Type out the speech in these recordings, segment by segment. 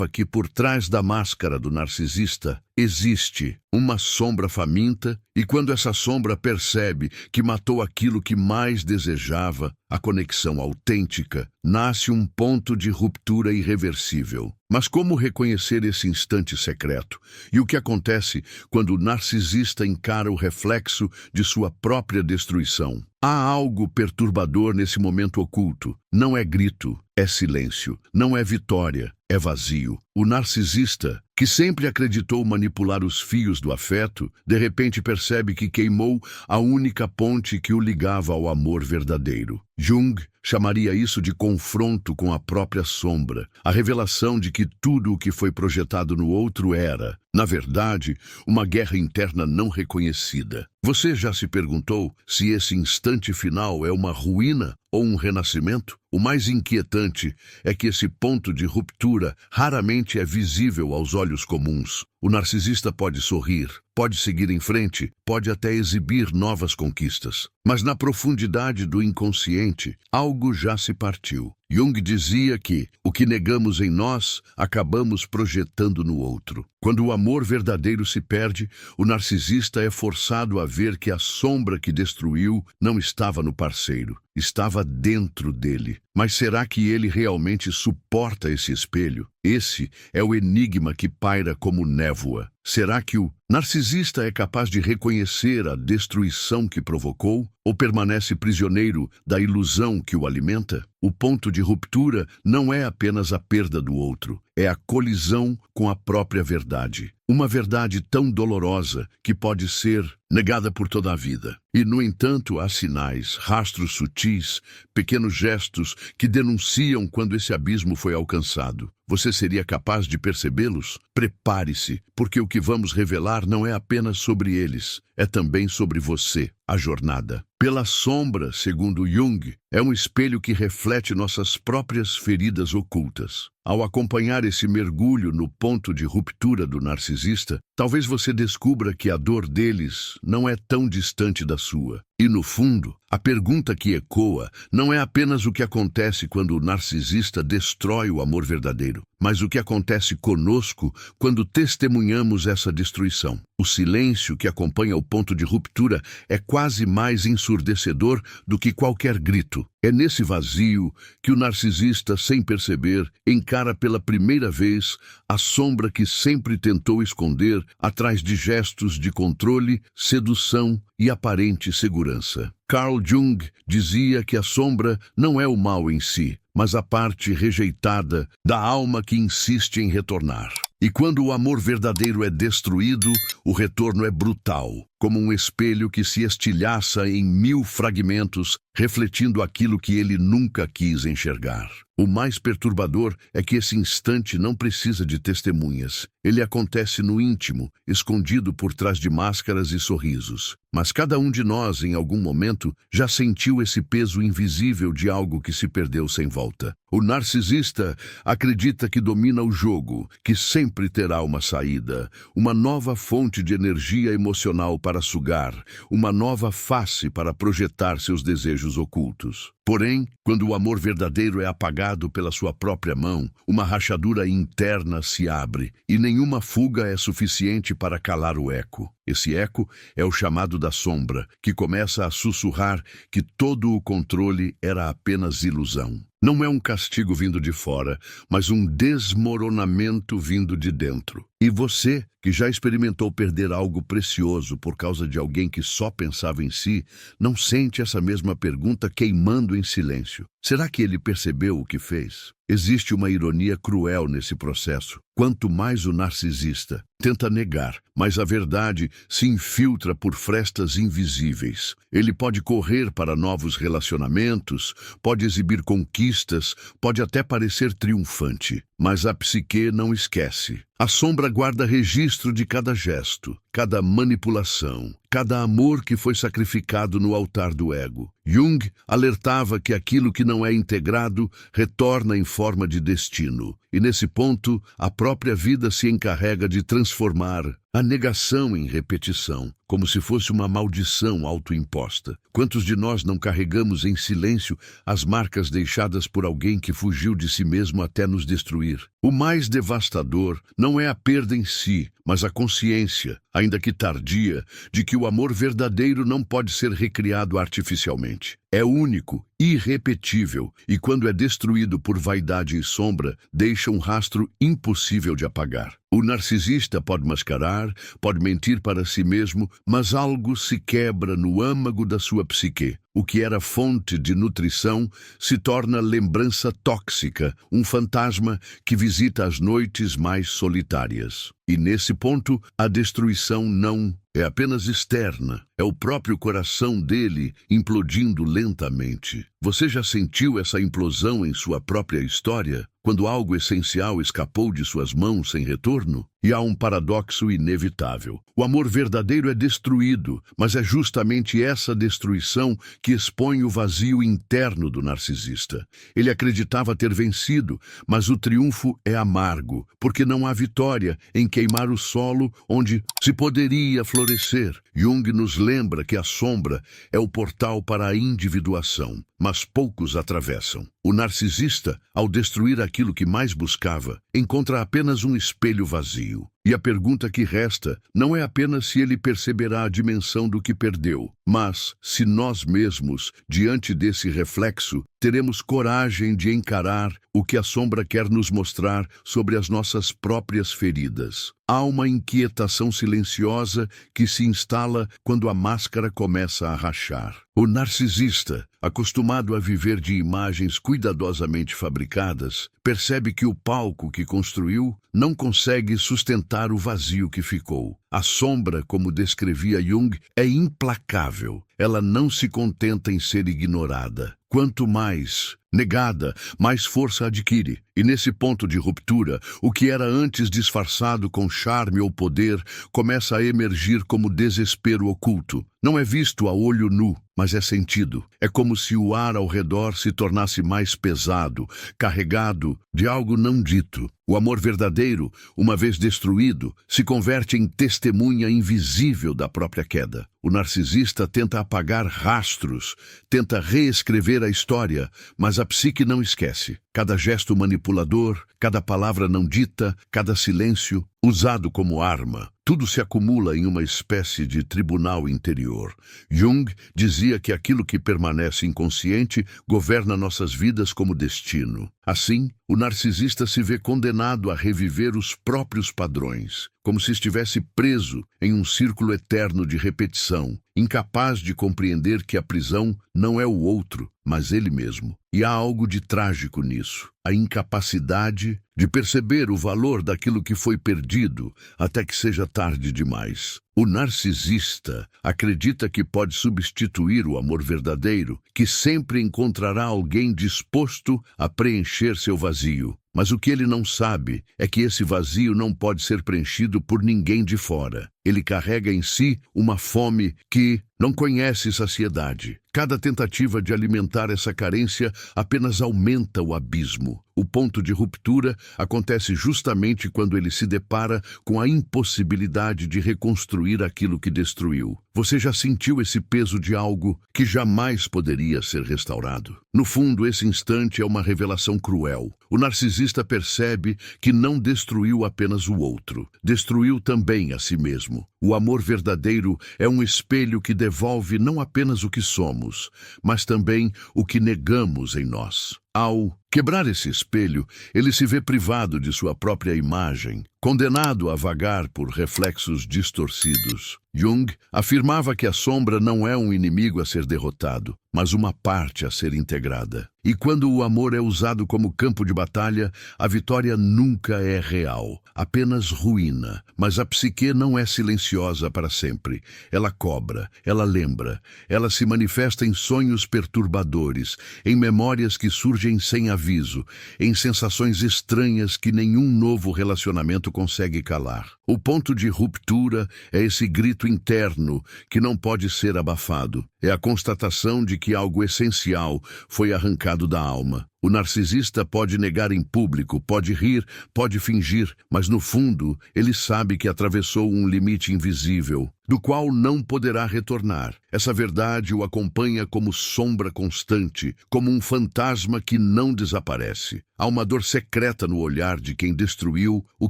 antecipa que por trás da máscara do narcisista existe uma sombra faminta, e quando essa sombra percebe que matou aquilo que mais desejava, a conexão autêntica, nasce um ponto de ruptura irreversível. Mas como reconhecer esse instante secreto? E o que acontece quando o narcisista encara o reflexo de sua própria destruição? Há algo perturbador nesse momento oculto. Não é grito, é silêncio. Não é vitória, é vazio. O narcisista, que sempre acreditou manipular os fios do afeto, de repente percebe que queimou a única ponte que o ligava ao amor verdadeiro. Jung chamaria isso de confronto com a própria sombra, a revelação de que tudo o que foi projetado no outro era, na verdade, uma guerra interna não reconhecida. Você já se perguntou se esse instante final é uma ruína ou um renascimento? O mais inquietante é que esse ponto de ruptura raramente é visível aos olhos comuns. O narcisista pode sorrir, pode seguir em frente, pode até exibir novas conquistas. Mas na profundidade do inconsciente, algo já se partiu. Jung dizia que o que negamos em nós, acabamos projetando no outro. Quando o amor verdadeiro se perde, o narcisista é forçado a ver que a sombra que destruiu não estava no parceiro, estava dentro dele. Mas será que ele realmente suporta esse espelho? Esse é o enigma que paira como névoa. Será que o narcisista é capaz de reconhecer a destruição que provocou ou permanece prisioneiro da ilusão que o alimenta? O ponto de ruptura não é apenas a perda do outro, é a colisão com a própria verdade. Uma verdade tão dolorosa que pode ser negada por toda a vida. E, no entanto, há sinais, rastros sutis, pequenos gestos que denunciam quando esse abismo foi alcançado. Você seria capaz de percebê-los? Prepare-se, porque o que vamos revelar não é apenas sobre eles, é também sobre você, a jornada. Pela sombra, segundo Jung, é um espelho que reflete nossas próprias feridas ocultas. Ao acompanhar esse mergulho no ponto de ruptura do narcisista, talvez você descubra que a dor deles não é tão distante da sua. E, no fundo, a pergunta que ecoa não é apenas o que acontece quando o narcisista destrói o amor verdadeiro, mas o que acontece conosco quando testemunhamos essa destruição. O silêncio que acompanha o ponto de ruptura é quase mais ensurdecedor do que qualquer grito. É nesse vazio que o narcisista, sem perceber, encara pela primeira vez a sombra que sempre tentou esconder atrás de gestos de controle, sedução e aparente segurança. Carl Jung dizia que a sombra não é o mal em si, mas a parte rejeitada da alma que insiste em retornar. E quando o amor verdadeiro é destruído, o retorno é brutal, como um espelho que se estilhaça em 1000 fragmentos, refletindo aquilo que ele nunca quis enxergar. O mais perturbador é que esse instante não precisa de testemunhas. Ele acontece no íntimo, escondido por trás de máscaras e sorrisos. Mas cada um de nós, em algum momento, já sentiu esse peso invisível de algo que se perdeu sem volta. O narcisista acredita que domina o jogo, que sempre terá uma saída, uma nova fonte de energia emocional para sugar, uma nova face para projetar seus desejos ocultos. Porém, quando o amor verdadeiro é apagado pela sua própria mão, uma rachadura interna se abre, e nenhuma fuga é suficiente para calar o eco. Esse eco é o chamado da sombra, que começa a sussurrar que todo o controle era apenas ilusão. Não é um castigo vindo de fora, mas um desmoronamento vindo de dentro. E você, que já experimentou perder algo precioso por causa de alguém que só pensava em si, não sente essa mesma pergunta queimando em silêncio? Será que ele percebeu o que fez? Existe uma ironia cruel nesse processo. Quanto mais o narcisista tenta negar, mais a verdade se infiltra por frestas invisíveis. Ele pode correr para novos relacionamentos, pode exibir conquistas, pode até parecer triunfante, mas a psique não esquece. A sombra guarda registro de cada gesto, cada manipulação, cada amor que foi sacrificado no altar do ego. Jung alertava que aquilo que não é integrado retorna em forma de destino. E nesse ponto, a própria vida se encarrega de transformar a negação em repetição, como se fosse uma maldição autoimposta. Quantos de nós não carregamos em silêncio as marcas deixadas por alguém que fugiu de si mesmo até nos destruir? O mais devastador não é a perda em si, mas a consciência, ainda que tardia, de que o amor verdadeiro não pode ser recriado artificialmente. É único, irrepetível, e quando é destruído por vaidade e sombra, deixa um rastro impossível de apagar. O narcisista pode mascarar, pode mentir para si mesmo, mas algo se quebra no âmago da sua psique. O que era fonte de nutrição se torna lembrança tóxica, um fantasma que visita as noites mais solitárias. E nesse ponto, a destruição não é apenas externa, é o próprio coração dele implodindo lentamente. Você já sentiu essa implosão em sua própria história? Quando algo essencial escapou de suas mãos sem retorno? E há um paradoxo inevitável. O amor verdadeiro é destruído, mas é justamente essa destruição que expõe o vazio interno do narcisista. Ele acreditava ter vencido, mas o triunfo é amargo, porque não há vitória em queimar o solo onde se poderia florescer. Jung nos lembra que a sombra é o portal para a individuação, mas poucos atravessam. O narcisista, ao destruir aquilo que mais buscava, encontra apenas um espelho vazio. E a pergunta que resta não é apenas se ele perceberá a dimensão do que perdeu, mas se nós mesmos, diante desse reflexo, teremos coragem de encarar o que a sombra quer nos mostrar sobre as nossas próprias feridas. Há uma inquietação silenciosa que se instala quando a máscara começa a rachar. O narcisista, acostumado a viver de imagens cuidadosamente fabricadas, percebe que o palco que construiu não consegue sustentar o vazio que ficou. A sombra, como descrevia Jung, é implacável. Ela não se contenta em ser ignorada. Quanto mais negada, mais força adquire. E nesse ponto de ruptura, o que era antes disfarçado com charme ou poder começa a emergir como desespero oculto. Não é visto a olho nu, mas é sentido. É como se o ar ao redor se tornasse mais pesado, carregado de algo não dito. O amor verdadeiro, uma vez destruído, se converte em testemunha invisível da própria queda. O narcisista tenta apagar rastros, tenta reescrever a história, mas a psique não esquece. Cada gesto manipulador, cada palavra não dita, cada silêncio usado como arma, tudo se acumula em uma espécie de tribunal interior. Jung dizia que aquilo que permanece inconsciente governa nossas vidas como destino. Assim, o narcisista se vê condenado a reviver os próprios padrões, como se estivesse preso em um círculo eterno de repetição, incapaz de compreender que a prisão não é o outro, mas ele mesmo. E há algo de trágico nisso, a incapacidade de perceber o valor daquilo que foi perdido até que seja tarde demais. O narcisista acredita que pode substituir o amor verdadeiro, que sempre encontrará alguém disposto a preencher seu vazio. Mas o que ele não sabe é que esse vazio não pode ser preenchido por ninguém de fora. Ele carrega em si uma fome que não conhece saciedade. Cada tentativa de alimentar essa carência apenas aumenta o abismo. O ponto de ruptura acontece justamente quando ele se depara com a impossibilidade de reconstruir aquilo que destruiu. Você já sentiu esse peso de algo que jamais poderia ser restaurado? No fundo, esse instante é uma revelação cruel. O narcisista percebe que não destruiu apenas o outro, destruiu também a si mesmo. O amor verdadeiro é um espelho que devolve não apenas o que somos, mas também o que negamos em nós. Ao quebrar esse espelho, ele se vê privado de sua própria imagem, condenado a vagar por reflexos distorcidos. Jung afirmava que a sombra não é um inimigo a ser derrotado, mas uma parte a ser integrada. E quando o amor é usado como campo de batalha, a vitória nunca é real, apenas ruína. Mas a psique não é silenciosa para sempre. Ela cobra, ela lembra, ela se manifesta em sonhos perturbadores, em memórias que surgem sem aviso, em sensações estranhas que nenhum novo relacionamento consegue calar. O ponto de ruptura é esse grito interno que não pode ser abafado. É a constatação de que algo essencial foi arrancado da alma. O narcisista pode negar em público, pode rir, pode fingir, mas no fundo ele sabe que atravessou um limite invisível, do qual não poderá retornar. Essa verdade o acompanha como sombra constante, como um fantasma que não desaparece. Há uma dor secreta no olhar de quem destruiu o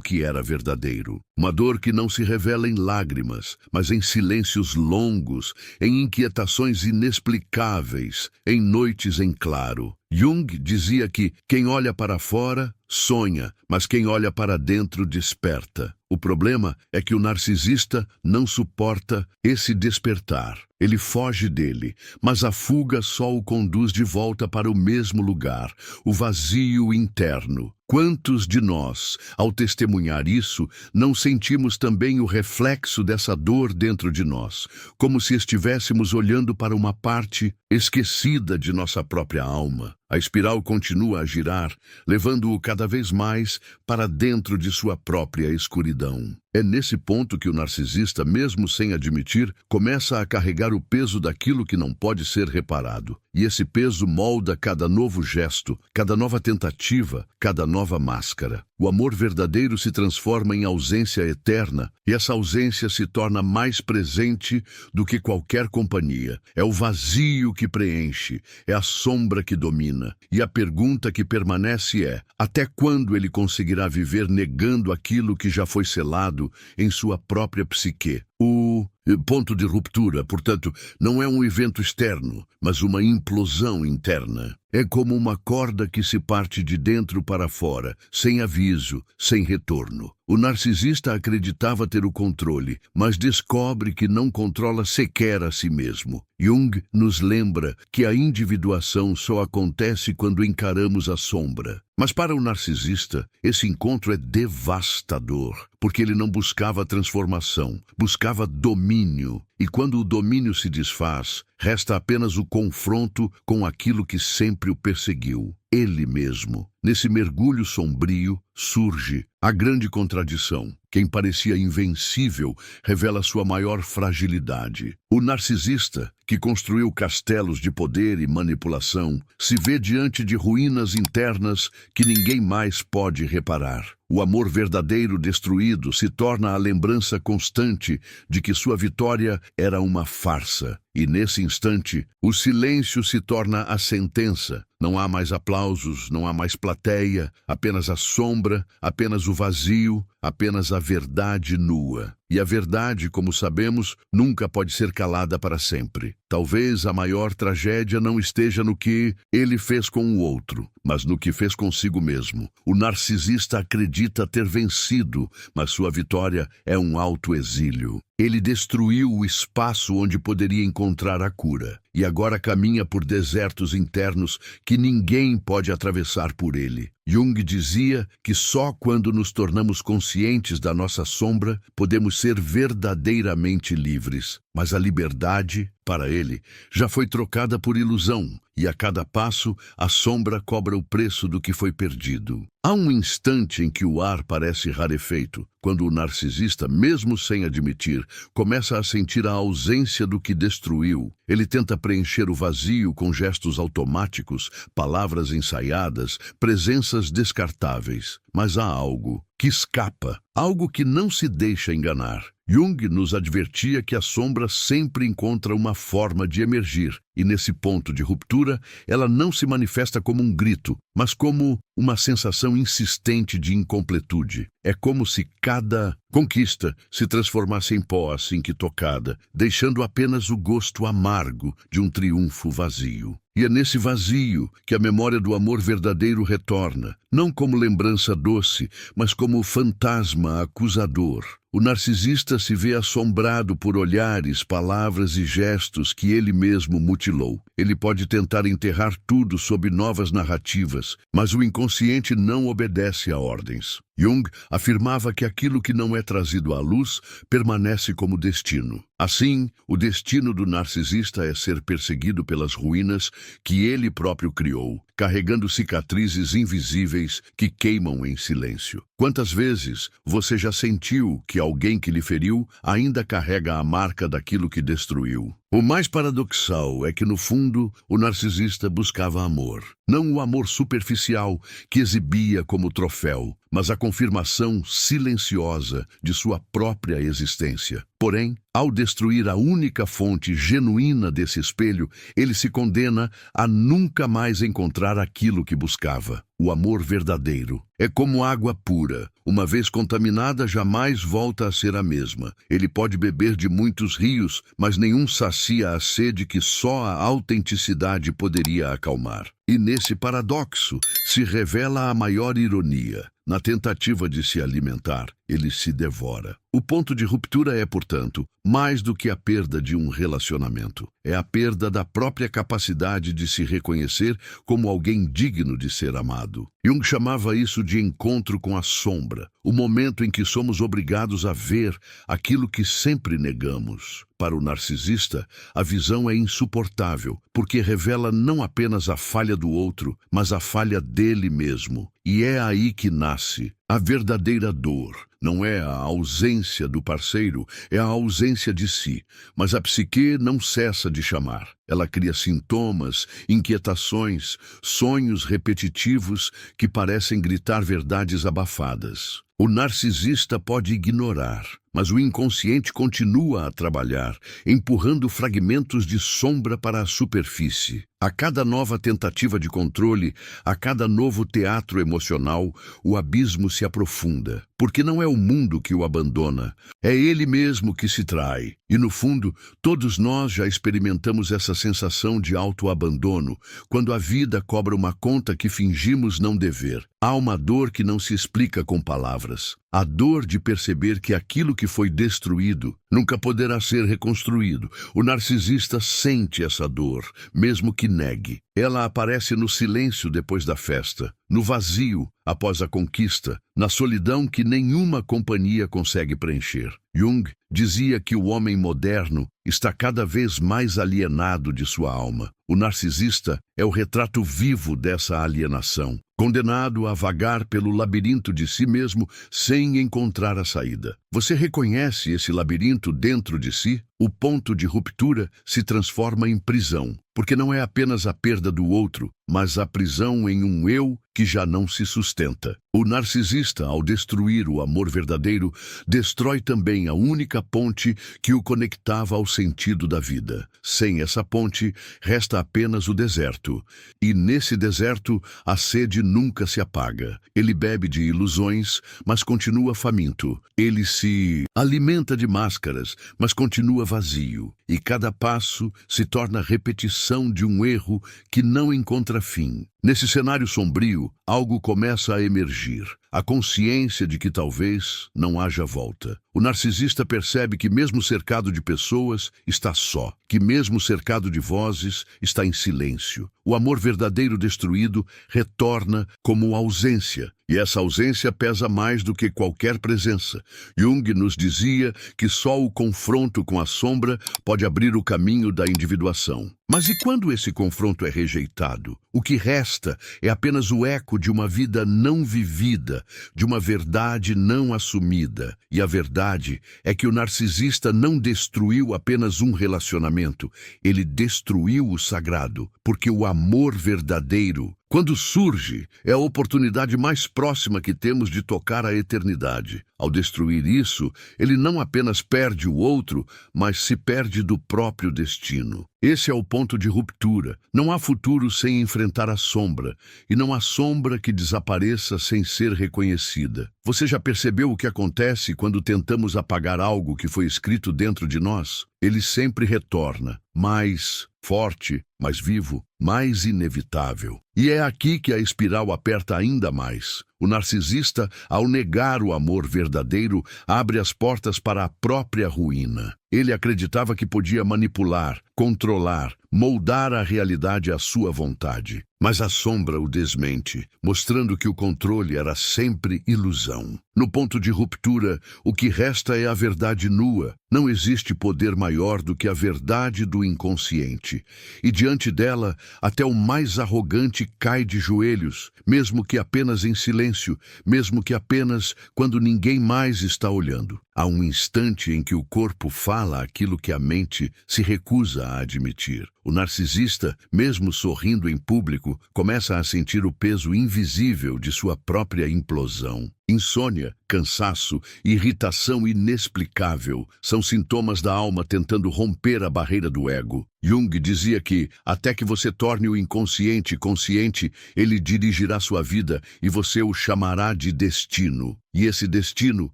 que era verdadeiro. Uma dor que não se revela em lágrimas, mas em silêncios longos, em inquietações inexplicáveis, em noites em claro. Jung dizia que quem olha para fora sonha, mas quem olha para dentro desperta. O problema é que o narcisista não suporta esse despertar. Ele foge dele, mas a fuga só o conduz de volta para o mesmo lugar, o vazio interno. Quantos de nós, ao testemunhar isso, não sentimos também o reflexo dessa dor dentro de nós, como se estivéssemos olhando para uma parte esquecida de nossa própria alma? A espiral continua a girar, levando-o cada vez mais para dentro de sua própria escuridão. É nesse ponto que o narcisista, mesmo sem admitir, começa a carregar o peso daquilo que não pode ser reparado. E esse peso molda cada novo gesto, cada nova tentativa, cada nova máscara. O amor verdadeiro se transforma em ausência eterna, e essa ausência se torna mais presente do que qualquer companhia. É o vazio que preenche, é a sombra que domina. E a pergunta que permanece é: até quando ele conseguirá viver negando aquilo que já foi selado em sua própria psique? O ponto de ruptura, portanto, não é um evento externo, mas uma implosão interna. É como uma corda que se parte de dentro para fora, sem aviso, sem retorno. O narcisista acreditava ter o controle, mas descobre que não controla sequer a si mesmo. Jung nos lembra que a individuação só acontece quando encaramos a sombra. Mas para o narcisista, esse encontro é devastador, porque ele não buscava transformação, buscava domínio. E quando o domínio se desfaz, resta apenas o confronto com aquilo que sempre o perseguiu, ele mesmo. Nesse mergulho sombrio, surge a grande contradição. Quem parecia invencível revela sua maior fragilidade. O narcisista, que construiu castelos de poder e manipulação, se vê diante de ruínas internas que ninguém mais pode reparar. O amor verdadeiro destruído se torna a lembrança constante de que sua vitória era uma farsa. E nesse instante, o silêncio se torna a sentença. Não há mais aplausos, não há mais plateia, apenas a sombra, apenas o vazio, apenas a verdade nua. E a verdade, como sabemos, nunca pode ser calada para sempre. Talvez a maior tragédia não esteja no que ele fez com o outro, mas no que fez consigo mesmo. O narcisista acredita ter vencido, mas sua vitória é um autoexílio. Ele destruiu o espaço onde poderia encontrar a cura, e agora caminha por desertos internos que ninguém pode atravessar por ele. Jung dizia que só quando nos tornamos conscientes da nossa sombra podemos ser verdadeiramente livres. Mas a liberdade, para ele, já foi trocada por ilusão, e a cada passo a sombra cobra o preço do que foi perdido. Há um instante em que o ar parece rarefeito, quando o narcisista, mesmo sem admitir, começa a sentir a ausência do que destruiu. Ele tenta preencher o vazio com gestos automáticos, palavras ensaiadas, presenças descartáveis. Mas há algo que escapa, algo que não se deixa enganar. Jung nos advertia que a sombra sempre encontra uma forma de emergir, e nesse ponto de ruptura, ela não se manifesta como um grito, mas como uma sensação insistente de incompletude. É como se cada conquista se transformasse em pó assim que tocada, deixando apenas o gosto amargo de um triunfo vazio. E é nesse vazio que a memória do amor verdadeiro retorna, não como lembrança doce, mas como fantasma acusador. O narcisista se vê assombrado por olhares, palavras e gestos que ele mesmo mutilou. Ele pode tentar enterrar tudo sob novas narrativas, mas o inconsciente não obedece a ordens. Jung afirmava que aquilo que não é trazido à luz permanece como destino. Assim, o destino do narcisista é ser perseguido pelas ruínas que ele próprio criou, carregando cicatrizes invisíveis que queimam em silêncio. Quantas vezes você já sentiu que alguém que lhe feriu ainda carrega a marca daquilo que destruiu? O mais paradoxal é que, no fundo, o narcisista buscava amor. Não o amor superficial que exibia como troféu, mas a confirmação silenciosa de sua própria existência. Porém, ao destruir a única fonte genuína desse espelho, ele se condena a nunca mais encontrar aquilo que buscava. O amor verdadeiro é como água pura. Uma vez contaminada, jamais volta a ser a mesma. Ele pode beber de muitos rios, mas nenhum sacia a sede que só a autenticidade poderia acalmar. E nesse paradoxo se revela a maior ironia. Na tentativa de se alimentar, ele se devora. O ponto de ruptura é, portanto, mais do que a perda de um relacionamento. É a perda da própria capacidade de se reconhecer como alguém digno de ser amado. Jung chamava isso de encontro com a sombra, o momento em que somos obrigados a ver aquilo que sempre negamos. Para o narcisista, a visão é insuportável, porque revela não apenas a falha do outro, mas a falha dele mesmo. E é aí que nasce a verdadeira dor. Não é a ausência do parceiro, é a ausência de si. Mas a psique não cessa de chamar. Ela cria sintomas, inquietações, sonhos repetitivos que parecem gritar verdades abafadas. O narcisista pode ignorar, mas o inconsciente continua a trabalhar, empurrando fragmentos de sombra para a superfície. A cada nova tentativa de controle, a cada novo teatro emocional, o abismo se aprofunda. Porque não é o mundo que o abandona, é ele mesmo que se trai. E no fundo, todos nós já experimentamos essa sensação de autoabandono, quando a vida cobra uma conta que fingimos não dever. Há uma dor que não se explica com palavras. A dor de perceber que aquilo que foi destruído nunca poderá ser reconstruído. O narcisista sente essa dor, mesmo que negue. Ela aparece no silêncio depois da festa, no vazio após a conquista, na solidão que nenhuma companhia consegue preencher. Jung dizia que o homem moderno está cada vez mais alienado de sua alma. O narcisista é o retrato vivo dessa alienação, condenado a vagar pelo labirinto de si mesmo sem encontrar a saída. Você reconhece esse labirinto dentro de si? O ponto de ruptura se transforma em prisão, porque não é apenas a perda do outro, mas a prisão em um eu que já não se sustenta. O narcisista, ao destruir o amor verdadeiro, destrói também a única ponte que o conectava ao sentido da vida. Sem essa ponte, resta apenas o deserto. E nesse deserto, a sede nunca se apaga. Ele bebe de ilusões, mas continua faminto. Ele se alimenta de máscaras, mas continua vazio. E cada passo se torna repetição de um erro que não encontra fim. Nesse cenário sombrio, algo começa a emergir. A consciência de que talvez não haja volta. O narcisista percebe que mesmo cercado de pessoas, está só. Que mesmo cercado de vozes, está em silêncio. O amor verdadeiro destruído retorna como ausência. E essa ausência pesa mais do que qualquer presença. Jung nos dizia que só o confronto com a sombra pode abrir o caminho da individuação. Mas e quando esse confronto é rejeitado? O que resta é apenas o eco de uma vida não vivida, de uma verdade não assumida. E a verdade é que o narcisista não destruiu apenas um relacionamento, ele destruiu o sagrado, porque o amor verdadeiro, quando surge, é a oportunidade mais próxima que temos de tocar a eternidade. Ao destruir isso, ele não apenas perde o outro, mas se perde do próprio destino. Esse é o ponto de ruptura. Não há futuro sem enfrentar a sombra, e não há sombra que desapareça sem ser reconhecida. Você já percebeu o que acontece quando tentamos apagar algo que foi escrito dentro de nós? Ele sempre retorna, mais forte, mais vivo, mais inevitável. E é aqui que a espiral aperta ainda mais. O narcisista, ao negar o amor verdadeiro, abre as portas para a própria ruína. Ele acreditava que podia manipular, controlar, moldar a realidade à sua vontade. Mas a sombra o desmente, mostrando que o controle era sempre ilusão. No ponto de ruptura, o que resta é a verdade nua. Não existe poder maior do que a verdade do inconsciente. E diante dela, até o mais arrogante cai de joelhos, mesmo que apenas em silêncio. silêncio, mesmo que apenas quando ninguém mais está olhando. Há um instante em que o corpo fala aquilo que a mente se recusa a admitir. O narcisista, mesmo sorrindo em público, começa a sentir o peso invisível de sua própria implosão. Insônia, cansaço, irritação inexplicável são sintomas da alma tentando romper a barreira do ego. Jung dizia que, até que você torne o inconsciente consciente, ele dirigirá sua vida e você o chamará de destino. E esse destino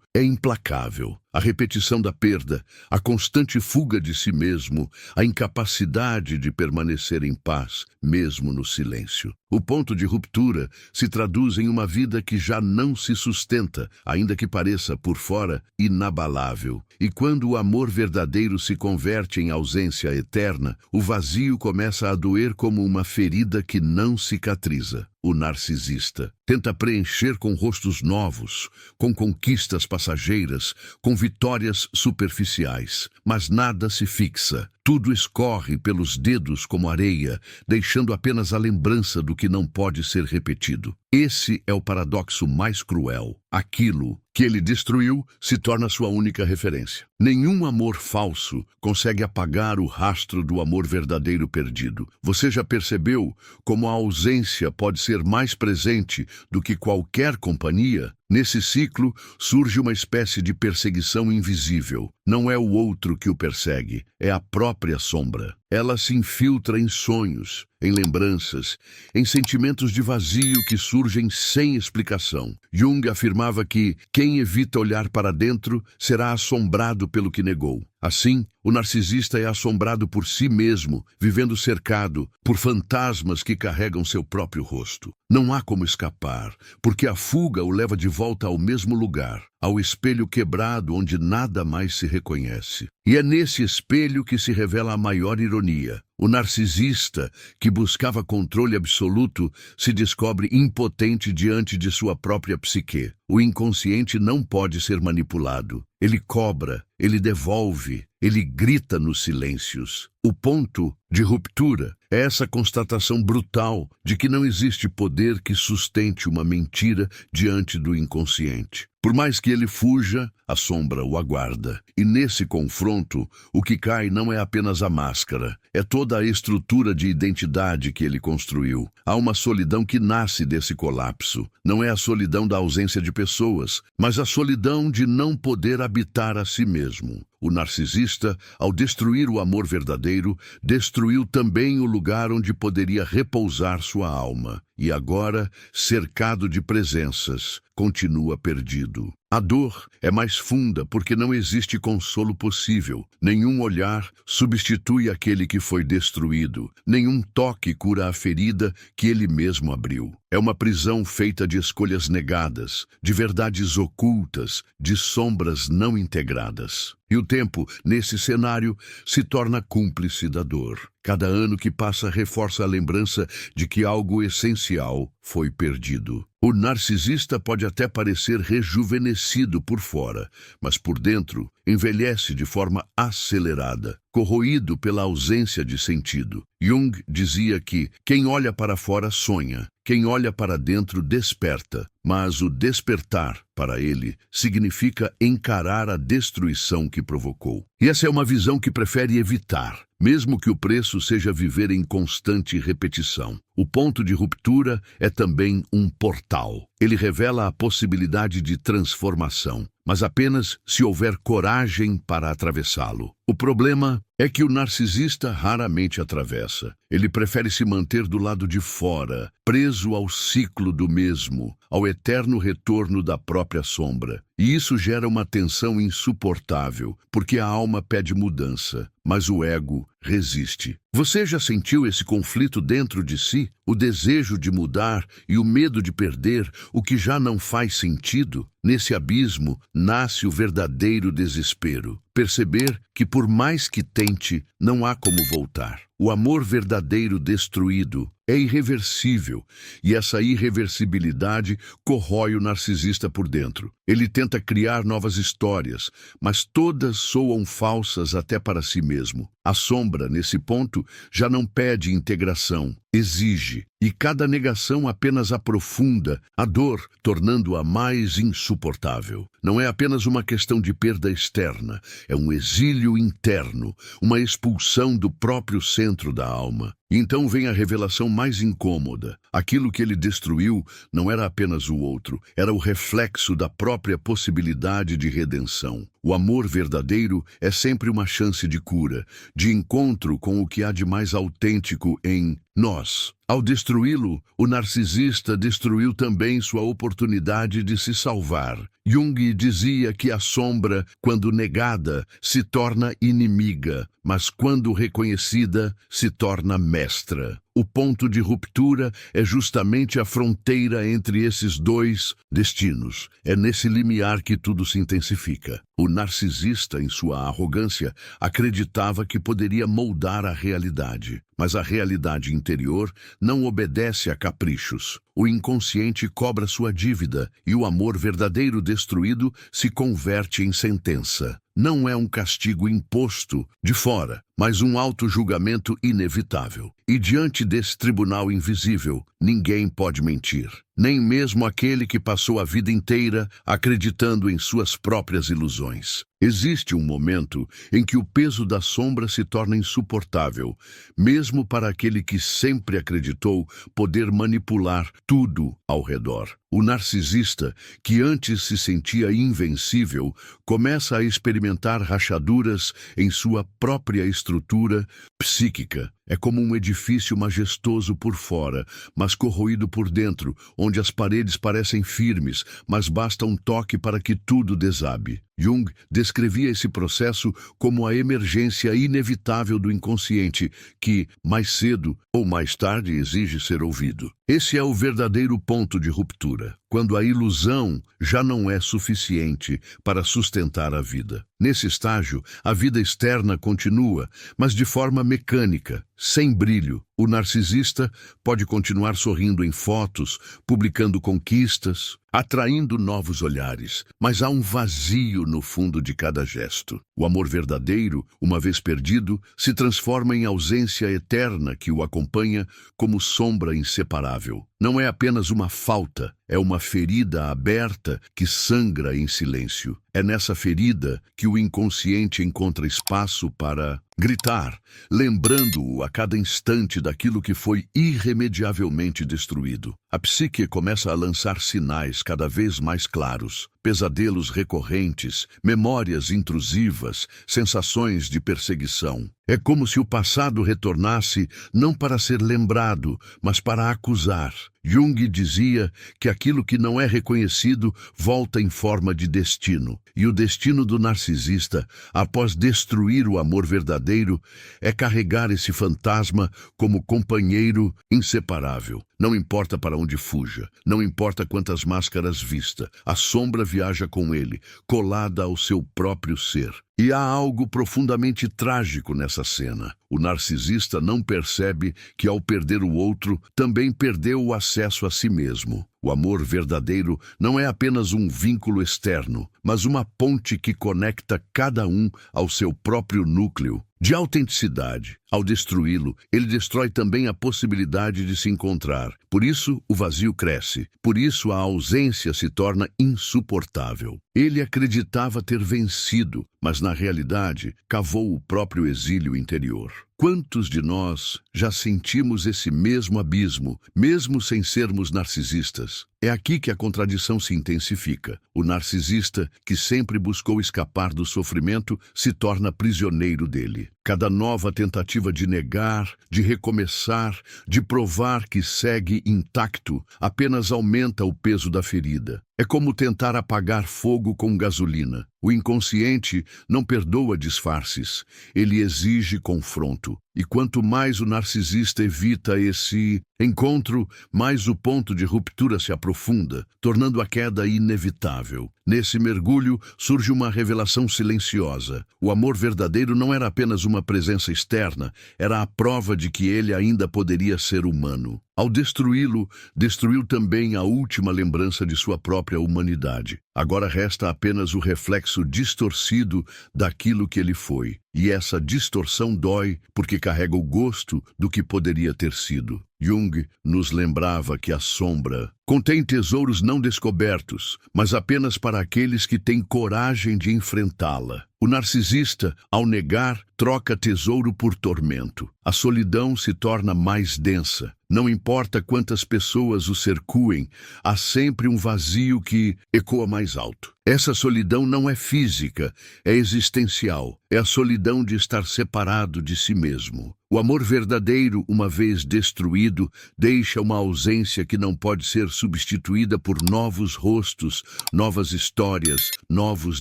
é implacável. A repetição da perda, a constante fuga de si mesmo, a incapacidade de permanecer em paz, mesmo no silêncio. O ponto de ruptura se traduz em uma vida que já não se sustenta, ainda que pareça, por fora, inabalável. E quando o amor verdadeiro se converte em ausência eterna, o vazio começa a doer como uma ferida que não cicatriza. O narcisista tenta preencher com rostos novos, com conquistas passageiras, com vitórias superficiais, mas nada se fixa. Tudo escorre pelos dedos como areia, deixando apenas a lembrança do que não pode ser repetido. Esse é o paradoxo mais cruel. Aquilo que ele destruiu se torna sua única referência. Nenhum amor falso consegue apagar o rastro do amor verdadeiro perdido. Você já percebeu como a ausência pode ser mais presente do que qualquer companhia? Nesse ciclo, surge uma espécie de perseguição invisível. Não é o outro que o persegue, é a própria sombra. Ela se infiltra em sonhos, em lembranças, em sentimentos de vazio que surgem sem explicação. Jung afirmava que quem evita olhar para dentro será assombrado pelo que negou. Assim, o narcisista é assombrado por si mesmo, vivendo cercado por fantasmas que carregam seu próprio rosto. Não há como escapar, porque a fuga o leva de volta ao mesmo lugar, ao espelho quebrado onde nada mais se reconhece. E é nesse espelho que se revela a maior ironia. O narcisista, que buscava controle absoluto, se descobre impotente diante de sua própria psique. O inconsciente não pode ser manipulado. Ele cobra, ele devolve, ele grita nos silêncios. O ponto de ruptura é essa constatação brutal de que não existe poder que sustente uma mentira diante do inconsciente. Por mais que ele fuja, a sombra o aguarda. E nesse confronto, o que cai não é apenas a máscara, é toda a estrutura de identidade que ele construiu. Há uma solidão que nasce desse colapso. Não é a solidão da ausência de pessoas, mas a solidão de não poder habitar a si mesmo. O narcisista, ao destruir o amor verdadeiro, destruiu também o lugar onde poderia repousar sua alma. E agora, cercado de presenças, continua perdido. A dor é mais funda porque não existe consolo possível. Nenhum olhar substitui aquele que foi destruído. Nenhum toque cura a ferida que ele mesmo abriu. É uma prisão feita de escolhas negadas, de verdades ocultas, de sombras não integradas. E o tempo, nesse cenário, se torna cúmplice da dor. Cada ano que passa reforça a lembrança de que algo essencial foi perdido. O narcisista pode até parecer rejuvenescido por fora, mas por dentro envelhece de forma acelerada, corroído pela ausência de sentido. Jung dizia que quem olha para fora sonha, quem olha para dentro desperta, mas o despertar, para ele, significa encarar a destruição que provocou. E essa é uma visão que prefere evitar, mesmo que o preço seja viver em constante repetição. O ponto de ruptura é também um portal. Ele revela a possibilidade de transformação, mas apenas se houver coragem para atravessá-lo. O problema é que o narcisista raramente atravessa. Ele prefere se manter do lado de fora, preso ao ciclo do mesmo, ao eterno retorno da própria sombra. E isso gera uma tensão insuportável, porque a alma pede mudança, mas o ego resiste. Você já sentiu esse conflito dentro de si? O desejo de mudar e o medo de perder o que já não faz sentido? Nesse abismo nasce o verdadeiro desespero. Perceber que por mais que tente, não há como voltar. O amor verdadeiro destruído é irreversível, e essa irreversibilidade corrói o narcisista por dentro. Ele tenta criar novas histórias, mas todas soam falsas até para si mesmo. A sombra, nesse ponto, já não pede integração, exige. e cada negação apenas aprofunda a dor, tornando-a mais insuportável. Não é apenas uma questão de perda externa, é um exílio interno, uma expulsão do próprio centro da alma. Então vem a revelação mais incômoda. Aquilo que ele destruiu não era apenas o outro, era o reflexo da própria possibilidade de redenção. O amor verdadeiro é sempre uma chance de cura, de encontro com o que há de mais autêntico em nós. Ao destruí-lo, o narcisista destruiu também sua oportunidade de se salvar. Jung dizia que a sombra, quando negada, se torna inimiga, mas quando reconhecida, se torna mestra. O ponto de ruptura é justamente a fronteira entre esses dois destinos. É nesse limiar que tudo se intensifica. O narcisista, em sua arrogância, acreditava que poderia moldar a realidade. Mas a realidade interior não obedece a caprichos. O inconsciente cobra sua dívida e o amor verdadeiro destruído se converte em sentença. Não é um castigo imposto de fora, mas um auto-julgamento inevitável. E diante desse tribunal invisível, ninguém pode mentir. Nem mesmo aquele que passou a vida inteira acreditando em suas próprias ilusões. Existe um momento em que o peso da sombra se torna insuportável, mesmo para aquele que sempre acreditou poder manipular tudo ao redor. O narcisista, que antes se sentia invencível, começa a experimentar rachaduras em sua própria estrutura psíquica. É como um edifício majestoso por fora, mas corroído por dentro, onde as paredes parecem firmes, mas basta um toque para que tudo desabe. Jung descrevia esse processo como a emergência inevitável do inconsciente, que, mais cedo ou mais tarde, exige ser ouvido. Esse é o verdadeiro ponto de ruptura, quando a ilusão já não é suficiente para sustentar a vida. Nesse estágio, a vida externa continua, mas de forma mecânica, sem brilho. O narcisista pode continuar sorrindo em fotos, publicando conquistas, atraindo novos olhares, mas há um vazio no fundo de cada gesto. O amor verdadeiro, uma vez perdido, se transforma em ausência eterna que o acompanha como sombra inseparável. Não é apenas uma falta, é uma ferida aberta que sangra em silêncio. É nessa ferida que o inconsciente encontra espaço para gritar, lembrando-o a cada instante daquilo que foi irremediavelmente destruído. A psique começa a lançar sinais cada vez mais claros, pesadelos recorrentes, memórias intrusivas, sensações de perseguição. É como se o passado retornasse não para ser lembrado, mas para acusar. Jung dizia que aquilo que não é reconhecido volta em forma de destino. E o destino do narcisista, após destruir o amor verdadeiro, é carregar esse fantasma como companheiro inseparável. Não importa para onde fuja, não importa quantas máscaras vista, a sombra viaja com ele, colada ao seu próprio ser. E há algo profundamente trágico nessa cena. O narcisista não percebe que, ao perder o outro, também perdeu o acesso a si mesmo. O amor verdadeiro não é apenas um vínculo externo, mas uma ponte que conecta cada um ao seu próprio núcleo de autenticidade. Ao destruí-lo, ele destrói também a possibilidade de se encontrar. Por isso, o vazio cresce. Por isso, a ausência se torna insuportável. Ele acreditava ter vencido, mas na realidade, cavou o próprio exílio interior. Quantos de nós já sentimos esse mesmo abismo, mesmo sem sermos narcisistas? É aqui que a contradição se intensifica. O narcisista, que sempre buscou escapar do sofrimento, se torna prisioneiro dele. Cada nova tentativa de negar, de recomeçar, de provar que segue intacto, apenas aumenta o peso da ferida. É como tentar apagar fogo com gasolina. O inconsciente não perdoa disfarces, ele exige confronto. E quanto mais o narcisista evita esse encontro, mais o ponto de ruptura se aprofunda, tornando a queda inevitável. Nesse mergulho surge uma revelação silenciosa. O amor verdadeiro não era apenas uma presença externa, era a prova de que ele ainda poderia ser humano. Ao destruí-lo, destruiu também a última lembrança de sua própria humanidade. Agora resta apenas o reflexo distorcido daquilo que ele foi. E essa distorção dói porque carrega o gosto do que poderia ter sido. Jung nos lembrava que a sombra contém tesouros não descobertos, mas apenas para aqueles que têm coragem de enfrentá-la. O narcisista, ao negar, troca tesouro por tormento. A solidão se torna mais densa. Não importa quantas pessoas o cercuem, há sempre um vazio que ecoa mais alto. Essa solidão não é física, é existencial. É a solidão de estar separado de si mesmo. O amor verdadeiro, uma vez destruído, deixa uma ausência que não pode ser substituída por novos rostos, novas histórias, novos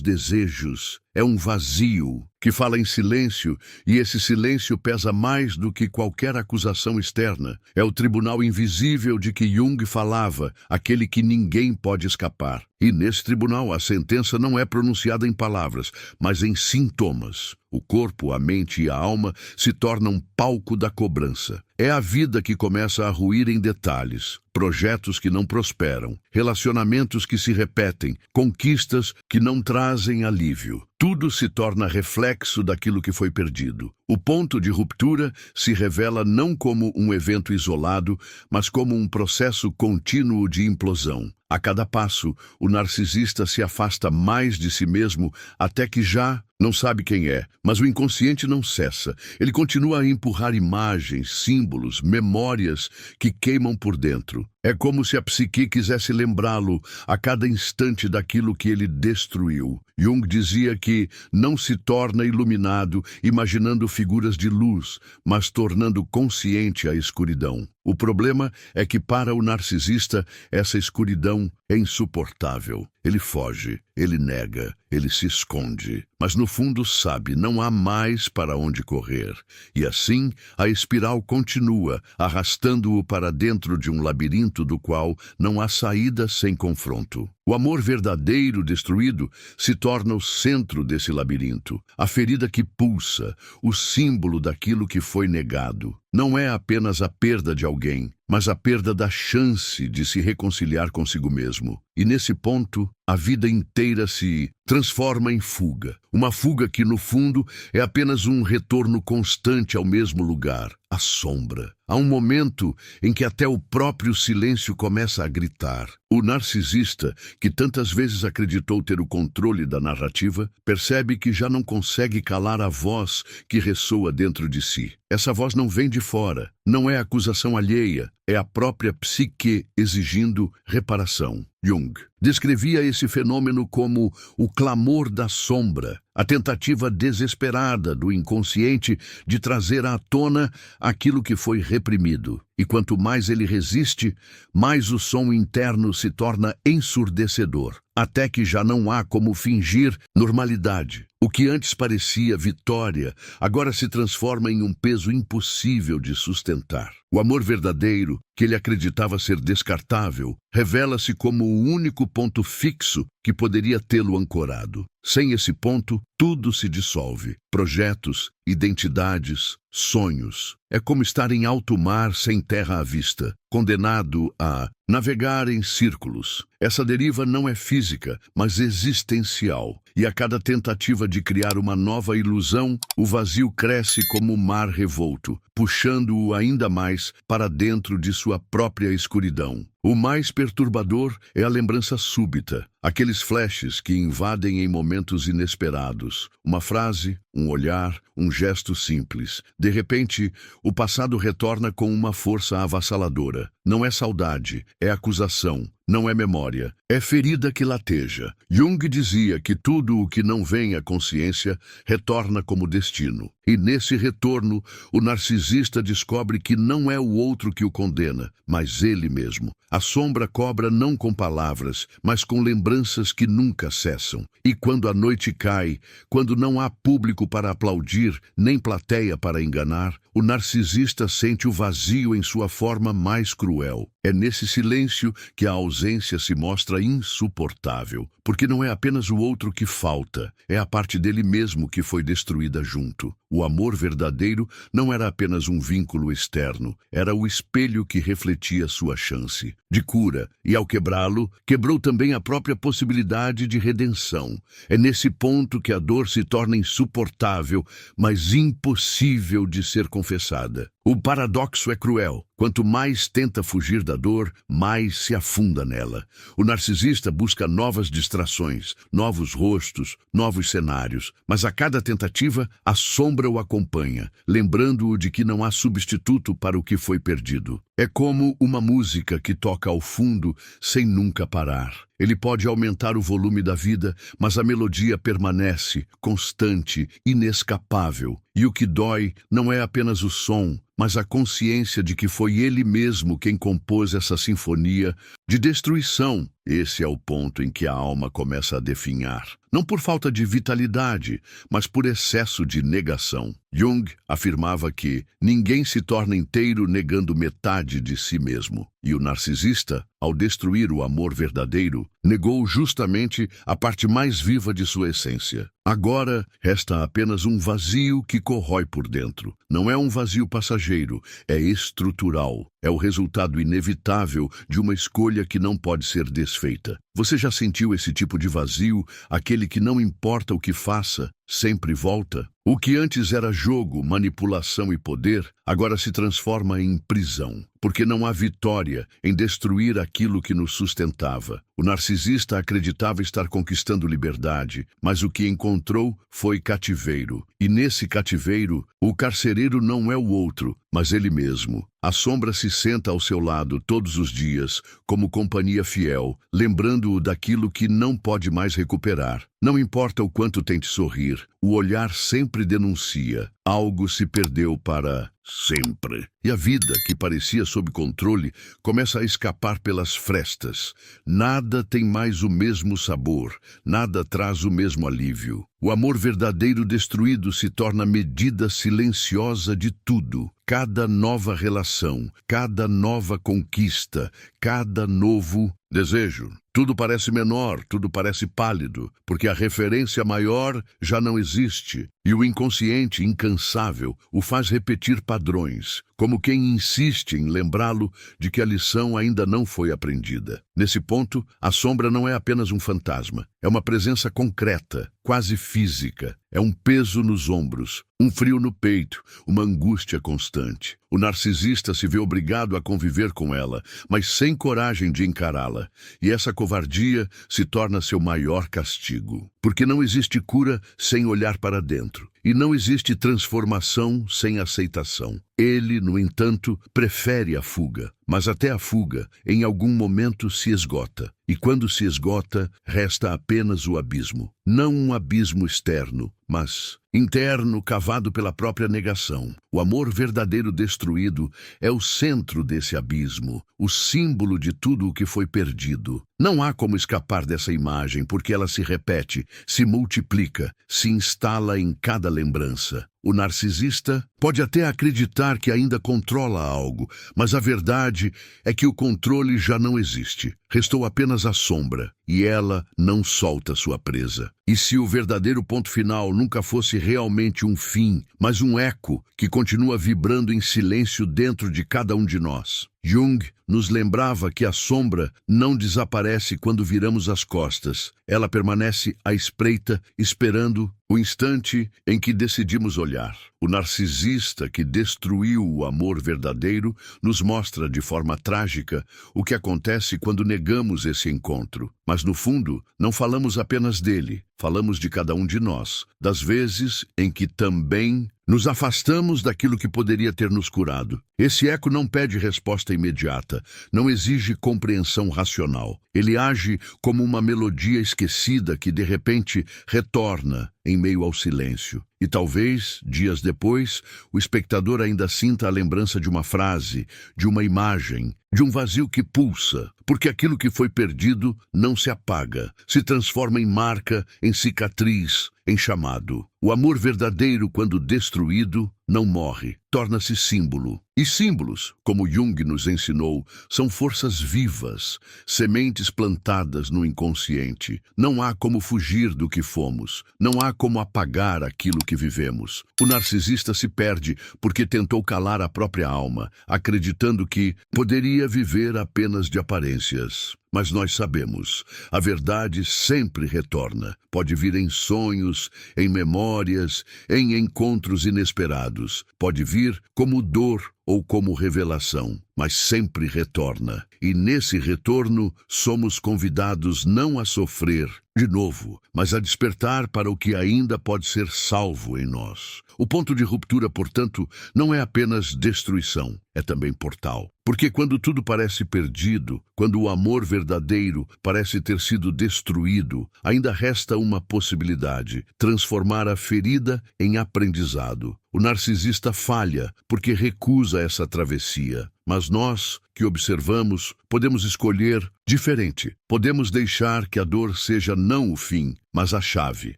desejos. É um vazio que fala em silêncio, e esse silêncio pesa mais do que qualquer acusação externa. É o tribunal invisível de que Jung falava, aquele que ninguém pode escapar. E nesse tribunal a sentença não é pronunciada em palavras, mas em sintomas. O corpo, a mente e a alma se tornam um palco da cobrança. É a vida que começa a ruir em detalhes. Projetos que não prosperam, relacionamentos que se repetem, conquistas que não trazem alívio. Tudo se torna reflexo daquilo que foi perdido. O ponto de ruptura se revela não como um evento isolado, mas como um processo contínuo de implosão. A cada passo, o narcisista se afasta mais de si mesmo até que já não sabe quem é, mas o inconsciente não cessa. Ele continua a empurrar imagens, símbolos, memórias que queimam por dentro. É como se a psique quisesse lembrá-lo a cada instante daquilo que ele destruiu. Jung dizia que não se torna iluminado imaginando figuras de luz, mas tornando consciente a escuridão. O problema é que para o narcisista essa escuridão é insuportável. Ele foge, ele nega, ele se esconde, mas no fundo sabe, não há mais para onde correr. E assim, a espiral continua, arrastando-o para dentro de um labirinto do qual não há saída sem confronto. O amor verdadeiro destruído se torna o centro desse labirinto, a ferida que pulsa, o símbolo daquilo que foi negado. Não é apenas a perda de alguém, mas a perda da chance de se reconciliar consigo mesmo. E nesse ponto, a vida inteira se transforma em fuga. Uma fuga que, no fundo, é apenas um retorno constante ao mesmo lugar, a sombra. Há um momento em que até o próprio silêncio começa a gritar. O narcisista, que tantas vezes acreditou ter o controle da narrativa, percebe que já não consegue calar a voz que ressoa dentro de si. Essa voz não vem de fora, não é acusação alheia, é a própria psique exigindo reparação. Jung descrevia esse fenômeno como o clamor da sombra, a tentativa desesperada do inconsciente de trazer à tona aquilo que foi reprimido. E quanto mais ele resiste, mais o som interno se torna ensurdecedor, até que já não há como fingir normalidade. O que antes parecia vitória, agora se transforma em um peso impossível de sustentar. O amor verdadeiro, que ele acreditava ser descartável, revela-se como o único ponto fixo que poderia tê-lo ancorado. Sem esse ponto, tudo se dissolve. Projetos, identidades, sonhos. É como estar em alto mar sem terra à vista, condenado a navegar em círculos. Essa deriva não é física, mas existencial. E a cada tentativa de criar uma nova ilusão, o vazio cresce como um mar revolto, puxando-o ainda mais para dentro de sua própria escuridão. O mais perturbador é a lembrança súbita, aqueles flashes que invadem em momentos inesperados. Uma frase, um olhar, um gesto simples. De repente, o passado retorna com uma força avassaladora. Não é saudade, é acusação. Não é memória, é ferida que lateja. Jung dizia que tudo o que não vem à consciência retorna como destino. E nesse retorno, o narcisista descobre que não é o outro que o condena, mas ele mesmo. A sombra cobra não com palavras, mas com lembranças que nunca cessam. E quando a noite cai, quando não há público para aplaudir, nem plateia para enganar, o narcisista sente o vazio em sua forma mais cruel. É nesse silêncio que a ausência se mostra insuportável, porque não é apenas o outro que falta, é a parte dele mesmo que foi destruída junto. O amor verdadeiro não era apenas um vínculo externo, era o espelho que refletia sua chance de cura, e ao quebrá-lo, quebrou também a própria possibilidade de redenção. É nesse ponto que a dor se torna insuportável, mas impossível de ser confessada. O paradoxo é cruel. Quanto mais tenta fugir da dor, mais se afunda nela. O narcisista busca novas distrações, novos rostos, novos cenários, mas a cada tentativa, a sombra o acompanha, lembrando-o de que não há substituto para o que foi perdido. É como uma música que toca ao fundo sem nunca parar. Ele pode aumentar o volume da vida, mas a melodia permanece, constante, inescapável. E o que dói não é apenas o som, mas a consciência de que foi ele mesmo quem compôs essa sinfonia de destruição. Esse é o ponto em que a alma começa a definhar. Não por falta de vitalidade, mas por excesso de negação. Jung afirmava que ninguém se torna inteiro negando metade de si mesmo. E o narcisista, ao destruir o amor verdadeiro, negou justamente a parte mais viva de sua essência. Agora resta apenas um vazio que corrói por dentro. Não é um vazio passageiro, é estrutural. É o resultado inevitável de uma escolha que não pode ser desfeita. Você já sentiu esse tipo de vazio, aquele que não importa o que faça, sempre volta? O que antes era jogo, manipulação e poder, agora se transforma em prisão, porque não há vitória em destruir aquilo que nos sustentava. O narcisista acreditava estar conquistando liberdade, mas o que encontrou foi cativeiro. E nesse cativeiro, o carcereiro não é o outro, mas ele mesmo. A sombra se senta ao seu lado todos os dias, como companhia fiel, lembrando-o daquilo que não pode mais recuperar. Não importa o quanto tente sorrir, o olhar sempre denuncia. Algo se perdeu para sempre. E a vida, que parecia sob controle, começa a escapar pelas frestas. Nada tem mais o mesmo sabor, nada traz o mesmo alívio. O amor verdadeiro destruído se torna medida silenciosa de tudo. Cada nova relação, cada nova conquista, cada novo desejo. Tudo parece menor, tudo parece pálido, porque a referência maior já não existe. E o inconsciente, incansável, o faz repetir padrões, como quem insiste em lembrá-lo de que a lição ainda não foi aprendida. Nesse ponto, a sombra não é apenas um fantasma, é uma presença concreta, quase física. É um peso nos ombros, um frio no peito, uma angústia constante. O narcisista se vê obrigado a conviver com ela, mas sem coragem de encará-la. E essa covardia se torna seu maior castigo. Porque não existe cura sem olhar para dentro. E não existe transformação sem aceitação. Ele, no entanto, prefere a fuga. Mas até a fuga, em algum momento, se esgota. E quando se esgota, resta apenas o abismo. Não um abismo externo, mas interno, cavado pela própria negação. O amor verdadeiro destruído é o centro desse abismo, o símbolo de tudo o que foi perdido. Não há como escapar dessa imagem, porque ela se repete, se multiplica, se instala em cada lembrança. O narcisista pode até acreditar que ainda controla algo, mas a verdade é que o controle já não existe. Restou apenas a sombra, e ela não solta sua presa. E se o verdadeiro ponto final nunca fosse realmente um fim, mas um eco que continua vibrando em silêncio dentro de cada um de nós? Jung nos lembrava que a sombra não desaparece quando viramos as costas. Ela permanece à espreita, esperando o instante em que decidimos olhar. O narcisista que destruiu o amor verdadeiro nos mostra de forma trágica o que acontece quando negamos esse encontro. Mas no fundo, não falamos apenas dele, falamos de cada um de nós, das vezes em que também nos afastamos daquilo que poderia ter nos curado. Esse eco não pede resposta imediata, não exige compreensão racional. Ele age como uma melodia esquecida que, de repente, retorna em meio ao silêncio. E talvez, dias depois, o espectador ainda sinta a lembrança de uma frase, de uma imagem, de um vazio que pulsa, porque aquilo que foi perdido não se apaga, se transforma em marca, em cicatriz, em chamado. O amor verdadeiro, quando destruído, não morre, torna-se símbolo. E símbolos, como Jung nos ensinou, são forças vivas, sementes plantadas no inconsciente. Não há como fugir do que fomos, não há como apagar aquilo que vivemos. O narcisista se perde porque tentou calar a própria alma, acreditando que poderia viver apenas de aparências. Mas nós sabemos, a verdade sempre retorna. Pode vir em sonhos, em memórias, em encontros inesperados. Pode vir como dor ou como revelação, mas sempre retorna. E nesse retorno, somos convidados não a sofrer de novo, mas a despertar para o que ainda pode ser salvo em nós. O ponto de ruptura, portanto, não é apenas destruição, é também portal. Porque quando tudo parece perdido, quando o amor verdadeiro parece ter sido destruído, ainda resta uma possibilidade: transformar a ferida em aprendizado. O narcisista falha porque recusa essa travessia. Mas nós, que observamos, podemos escolher diferente. Podemos deixar que a dor seja não o fim, mas a chave,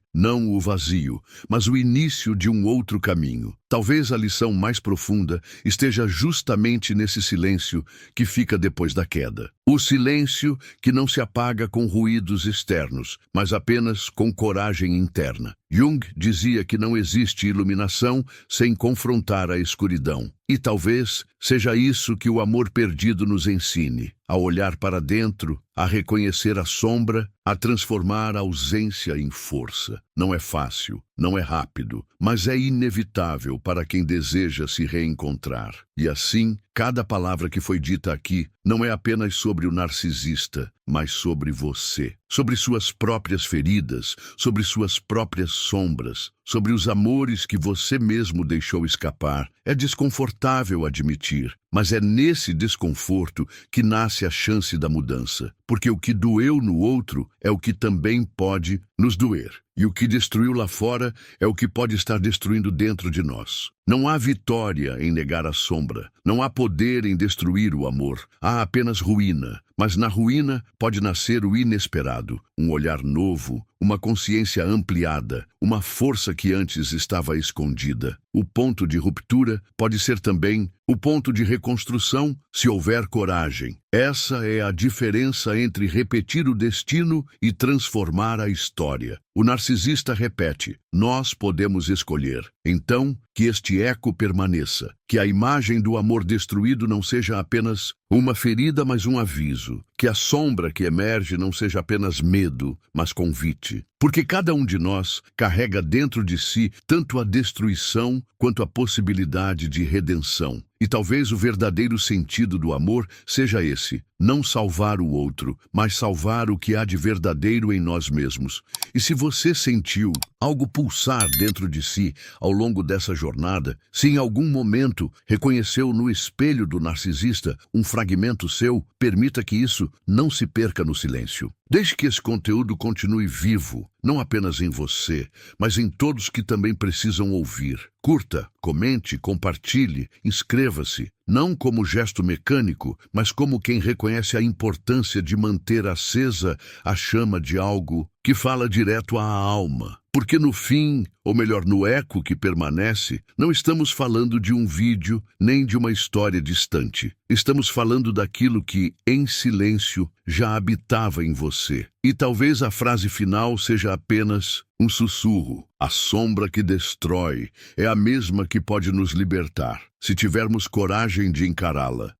não o vazio, mas o início de um outro caminho. Talvez a lição mais profunda esteja justamente nesse silêncio que fica depois da queda. O silêncio que não se apaga com ruídos externos, mas apenas com coragem interna. Jung dizia que não existe iluminação sem confrontar a escuridão. E talvez seja isso que o amor perdido nos ensine: a olhar para dentro, a reconhecer a sombra, a transformar a ausência em força. Não é fácil, não é rápido, mas é inevitável para quem deseja se reencontrar. E assim, cada palavra que foi dita aqui não é apenas sobre o narcisista, mas sobre você, sobre suas próprias feridas, sobre suas próprias sombras, sobre os amores que você mesmo deixou escapar. É desconfortável admitir, mas é nesse desconforto que nasce a chance da mudança, porque o que doeu no outro é o que também pode nos doer. E o que destruiu lá fora é o que pode estar destruindo dentro de nós. Não há vitória em negar a sombra. Não há poder em destruir o amor. Há apenas ruína. Mas na ruína pode nascer o inesperado, um olhar novo, uma consciência ampliada, uma força que antes estava escondida. O ponto de ruptura pode ser também o ponto de reconstrução, se houver coragem. Essa é a diferença entre repetir o destino e transformar a história. O narcisista repete: nós podemos escolher. Então, que este eco permaneça, que a imagem do amor destruído não seja apenas uma ferida, mas um aviso, que a sombra que emerge não seja apenas medo, mas convite. Porque cada um de nós carrega dentro de si tanto a destruição quanto a possibilidade de redenção. E talvez o verdadeiro sentido do amor seja esse: não salvar o outro, mas salvar o que há de verdadeiro em nós mesmos. E se você sentiu algo pulsar dentro de si ao longo dessa jornada, se em algum momento reconheceu no espelho do narcisista um fragmento seu, permita que isso não se perca no silêncio. Deixe que esse conteúdo continue vivo, não apenas em você, mas em todos que também precisam ouvir. Curta, comente, compartilhe, inscreva-se, não como gesto mecânico, mas como quem reconhece a importância de manter acesa a chama de algo que fala direto à alma. Porque no fim, ou melhor, no eco que permanece, não estamos falando de um vídeo nem de uma história distante. Estamos falando daquilo que, em silêncio, já habitava em você. E talvez a frase final seja apenas um sussurro. A sombra que destrói é a mesma que pode nos libertar, se tivermos coragem de encará-la.